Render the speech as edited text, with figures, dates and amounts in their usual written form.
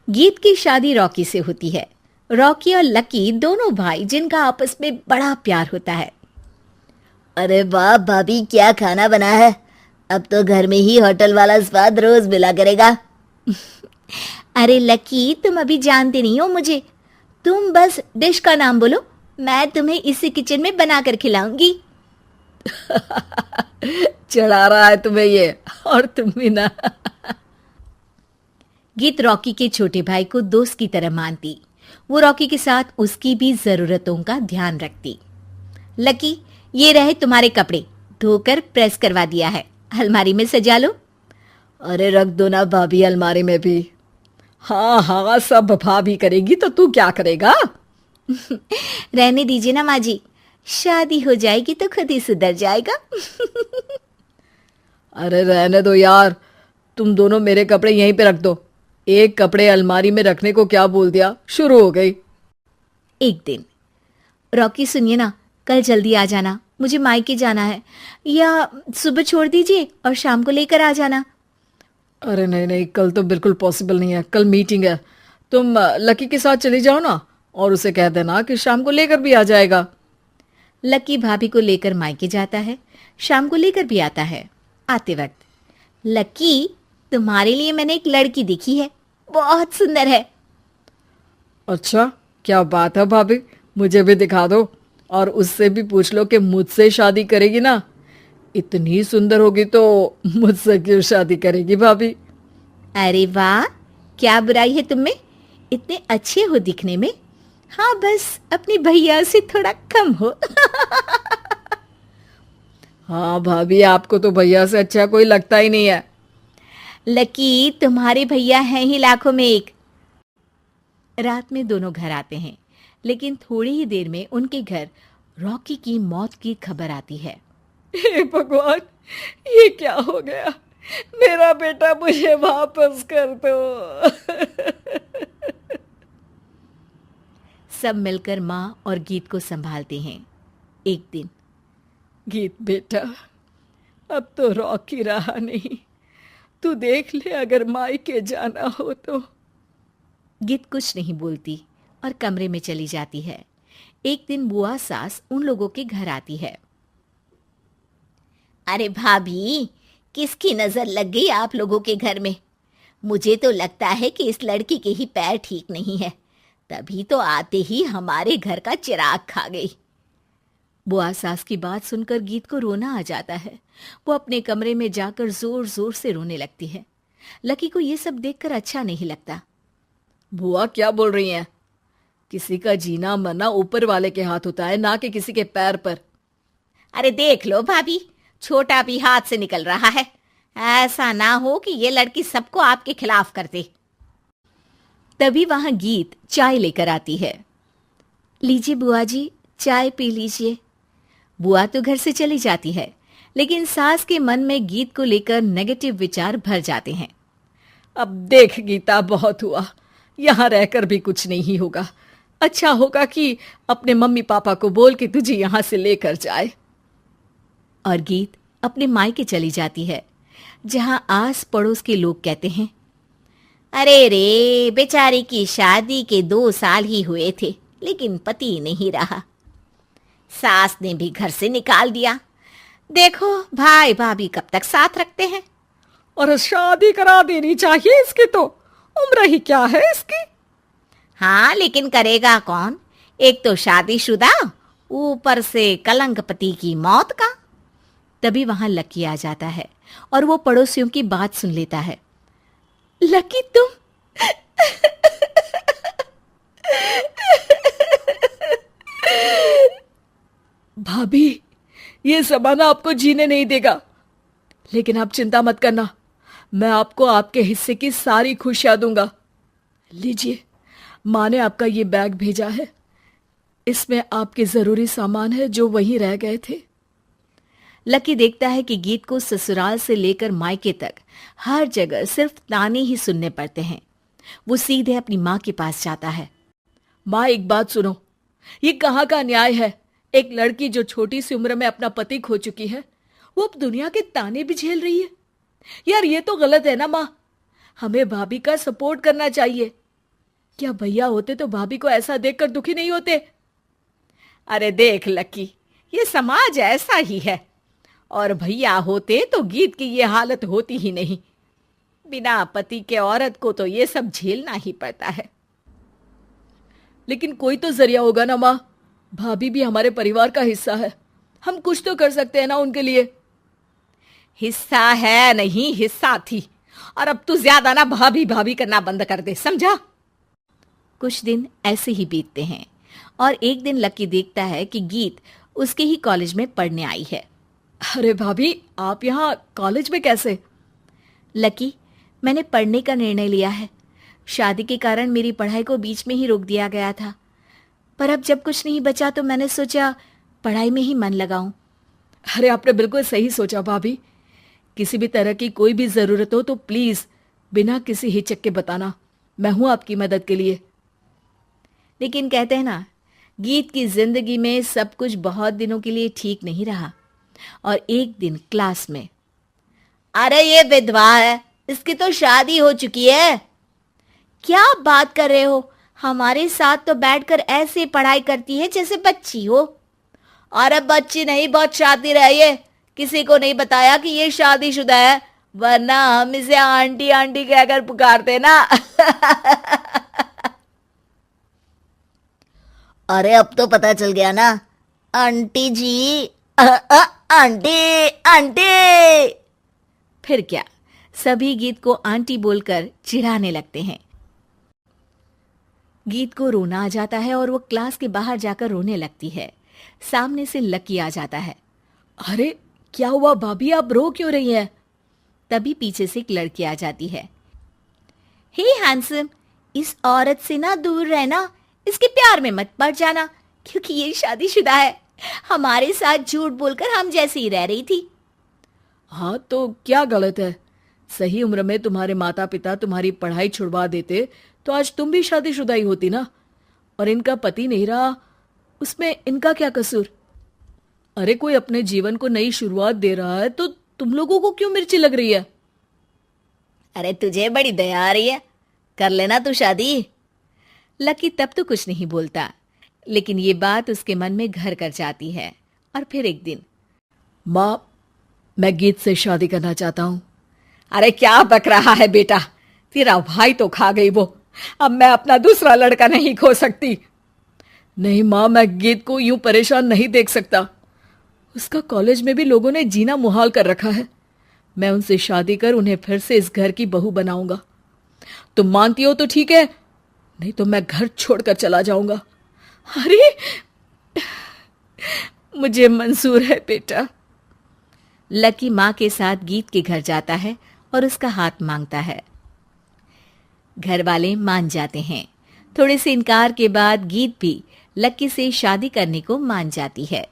गीत की शादी रॉकी से होती है। रॉकी और लकी दोनों भाई जिनका आपस में बड़ा प्यार होता है। अरे वाह भाभी, क्या खाना बना है। अब तो घर में ही होटल वाला स्वाद रोज मिला करेगा। अरे लकी, तुम अभी जानते नहीं हो मुझे। तुम बस डिश का नाम बोलो, मैं तुम्हें इसी किचन में बनाकर खिलाऊंगी। चढ़ा रहा है तुम्हें ये, और तुम भी ना। गीत रॉकी के छोटे भाई को दोस्त की तरह मानती। वो रॉकी के साथ उसकी भी जरूरतों का ध्यान रखती। लकी, ये रहे तुम्हारे कपड़े, धोकर प्रेस करवा दिया है, अलमारी में सजा लो। अरे रख दो ना भाभी अलमारी में भी। हाँ हाँ, सब भाभी करेगी तो तू क्या करेगा। रहने दीजिए ना माँ जी, शादी हो जाएगी तो खुद ही सुधर जाएगा। अरे रहने दो यार, तुम दोनों मेरे कपड़े यहीं पे रख दो। एक कपड़े अलमारी में रखने को क्या बोल दिया, शुरू हो गई। एक दिन, रॉकी सुनिए ना, कल जल्दी आ जाना, मुझे मायके जाना है, या सुबह छोड़ दीजिए और शाम को लेकर आ जाना। अरे नहीं नहीं, कल तो बिल्कुल पॉसिबल नहीं है, कल मीटिंग है। तुम लकी के साथ चली जाओ ना, और उसे कह देना कि शाम को लेकर भी आ जाएगा। लकी भाभी को लेकर मायके जाता है, शाम को लेकर भी आता है। आते वक्त, लकी, तुम्हारे लिए मैंने एक लड़की देखी है, बहुत सुंदर है। अच्छा, क्या बात है भाभी, मुझे भी दिखा दो, और उससे भी पूछ लो कि मुझसे शादी करेगी ना। इतनी सुंदर होगी तो मुझसे क्यों शादी करेगी भाभी। अरे वाह, क्या बुराई है तुम में, इतने अच्छे हो दिखने में। हाँ, बस अपनी भैया से थोड़ा कम हो। हाँ भाभी, आपको तो भैया से अच्छा कोई लगता ही नहीं है। लकी, तुम्हारे भैया हैं ही लाखों में एक। रात में दोनों घर आते हैं, लेकिन थोड़ी ही देर में उनके घर रॉकी की मौत की खबर आती है। हे भगवान, ये क्या हो गया। मेरा बेटा मुझे वापस कर दो। सब मिलकर माँ और गीत को संभालते हैं। एक दिन, गीत बेटा, अब तो रॉकी रहा नहीं, तू देख ले अगर मायके जाना हो तो। गीत कुछ नहीं बोलती और कमरे में चली जाती है। एक दिन बुआ सास उन लोगों के घर आती है। अरे भाभी, किसकी नजर लग गई आप लोगों के घर में। मुझे तो लगता है कि इस लड़की के ही पैर ठीक नहीं है, तभी तो आते ही हमारे घर का चिराग खा गई। बुआ सास की बात सुनकर गीत को रोना आ जाता है। वो अपने कमरे में जाकर जोर जोर से रोने लगती है। लकी को ये सब देखकर अच्छा नहीं लगता। बुआ क्या बोल रही हैं? किसी का जीना मरना ऊपर वाले के हाथ होता है, ना कि किसी के पैर पर। अरे देख लो भाभी, छोटा भी हाथ से निकल रहा है। ऐसा ना हो कि ये लड़की सबको आपके खिलाफ कर दे। तभी वहां गीत चाय लेकर आती है। लीजिए बुआ जी, चाय पी लीजिए। बुआ तो घर से चली जाती है, लेकिन सास के मन में गीत को लेकर नेगेटिव विचार भर जाते हैं। अब देख गीता, बहुत हुआ, यहाँ रहकर भी कुछ नहीं होगा। अच्छा होगा कि अपने मम्मी पापा को बोल के तुझे यहाँ से लेकर जाए। और गीत अपने मायके चली जाती है, जहां आस पड़ोस के लोग कहते हैं, अरे रे, बेचारी की शादी के 2 साल ही हुए थे, लेकिन पति नहीं रहा। सास ने भी घर से निकाल दिया। देखो भाई भाभी कब तक साथ रखते हैं। और शादी करा देनी चाहिए इसकी, तो उम्र ही क्या है इसकी। हाँ, लेकिन करेगा कौन। एक तो शादीशुदा, ऊपर से कलंक पति की मौत का। तभी वहां लकी आ जाता है और वो पड़ोसियों की बात सुन लेता है। लकी, तुम भाभी, ये जमाना आपको जीने नहीं देगा, लेकिन आप चिंता मत करना, मैं आपको आपके हिस्से की सारी खुशियां दूंगा। लीजिए, माँ ने आपका ये बैग भेजा है, इसमें आपके जरूरी सामान है जो वहीं रह गए थे। लकी देखता है कि गीत को ससुराल से लेकर मायके तक हर जगह सिर्फ ताने ही सुनने पड़ते हैं। वो सीधे अपनी माँ के पास जाता है। माँ, एक बात सुनो, ये कहाँ का न्याय है। एक लड़की जो छोटी सी उम्र में अपना पति खो चुकी है, वो अब दुनिया के ताने भी झेल रही है। यार, ये तो गलत है ना माँ। हमें भाभी का सपोर्ट करना चाहिए। क्या भैया होते तो भाभी को ऐसा देखकर दुखी नहीं होते? अरे देख लकी, ये समाज ऐसा ही है। और भैया होते तो गीत की ये हालत होती ही नहीं। बिना पति के औरत को तो ये सब झेलना ही पड़ता है। लेकिन कोई तो जरिया होगा ना माँ। भाभी भी हमारे परिवार का हिस्सा है, हम कुछ तो कर सकते हैं ना उनके लिए। हिस्सा है नहीं, हिस्सा थी। और अब तू ज्यादा ना भाभी भाभी करना बंद कर दे, समझा? कुछ दिन ऐसे ही बीतते हैं और एक दिन लकी देखता है कि गीत उसके ही कॉलेज में पढ़ने आई है। अरे भाभी, आप यहाँ कॉलेज में कैसे? लकी, मैंने पढ़ने का निर्णय लिया है। शादी के कारण मेरी पढ़ाई को बीच में ही रोक दिया गया था, पर अब जब कुछ नहीं बचा तो मैंने सोचा पढ़ाई में ही मन लगाऊं। अरे आपने बिल्कुल सही सोचा भाभी। किसी भी तरह की कोई भी जरूरत हो तो प्लीज बिना किसी हिचक के बताना, मैं हूं आपकी मदद के लिए। लेकिन कहते हैं ना, गीत की जिंदगी में सब कुछ बहुत दिनों के लिए ठीक नहीं रहा और एक दिन क्लास में, अरे ये विधवा है, इसकी तो शादी हो चुकी है। क्या बात कर रहे हो? हमारे साथ तो बैठकर ऐसे पढ़ाई करती है जैसे बच्ची हो। अरे बच्ची नहीं, बहुत शातिर है ये। किसी को नहीं बताया कि ये शादीशुदा है, वरना हम इसे आंटी आंटी कहकर पुकारते ना। अरे अब तो पता चल गया ना, आंटी जी। Aunty aunty. फिर क्या, सभी गीत को आंटी बोलकर चिढ़ाने लगते हैं। गीत को रोना आ जाता है और वो क्लास के बाहर जाकर रोने लगती है। सामने से लकी आ जाता है। अरे क्या हुआ भाभी, आप रो क्यों रही हैं? तभी पीछे से एक लड़की आ जाती है। हे हैंडसम, इस औरत से ना दूर रहना, इसके प्यार में मत पड़ जाना, क्योंकि ये शादीशुदा है। हमारे साथ झूठ बोलकर हम जैसे ही रह रही थी। हाँ तो क्या गलत है? सही उम्र में तुम्हारे माता पिता तुम्हारी पढ़ाई छुड़वा देते तो आज तुम भी शादीशुदा ही होती ना। और इनका पति नहीं रहा, उसमें इनका क्या कसूर? अरे कोई अपने जीवन को नई शुरुआत दे रहा है तो तुम लोगों को क्यों मिर्ची लग रही है? अरे तुझे बड़ी दया आ रही है, कर लेना तू शादी। लकी तब तो कुछ नहीं बोलता, लेकिन ये बात उसके मन में घर कर जाती है। और फिर एक दिन, माँ, मैं गीत से शादी करना चाहता हूँ। अरे क्या बक रहा है बेटा, तेरा भाई तो खा गई वो, अब मैं अपना दूसरा लड़का नहीं खो सकती। नहीं माँ, मैं गीत को यूं परेशान नहीं देख सकता। उसका कॉलेज में भी लोगों ने जीना मुहाल कर रखा है। मैं उनसे शादी कर उन्हें फिर से इस घर की बहू बनाऊंगा। तुम मानती हो तो ठीक है, नहीं तो मैं घर छोड़कर चला जाऊंगा। अरे मुझे मंजूर है बेटा। लकी माँ के साथ गीत के घर जाता है और उसका हाथ मांगता है। घर वाले मान जाते हैं। थोड़े से इनकार के बाद गीत भी लकी से शादी करने को मान जाती है।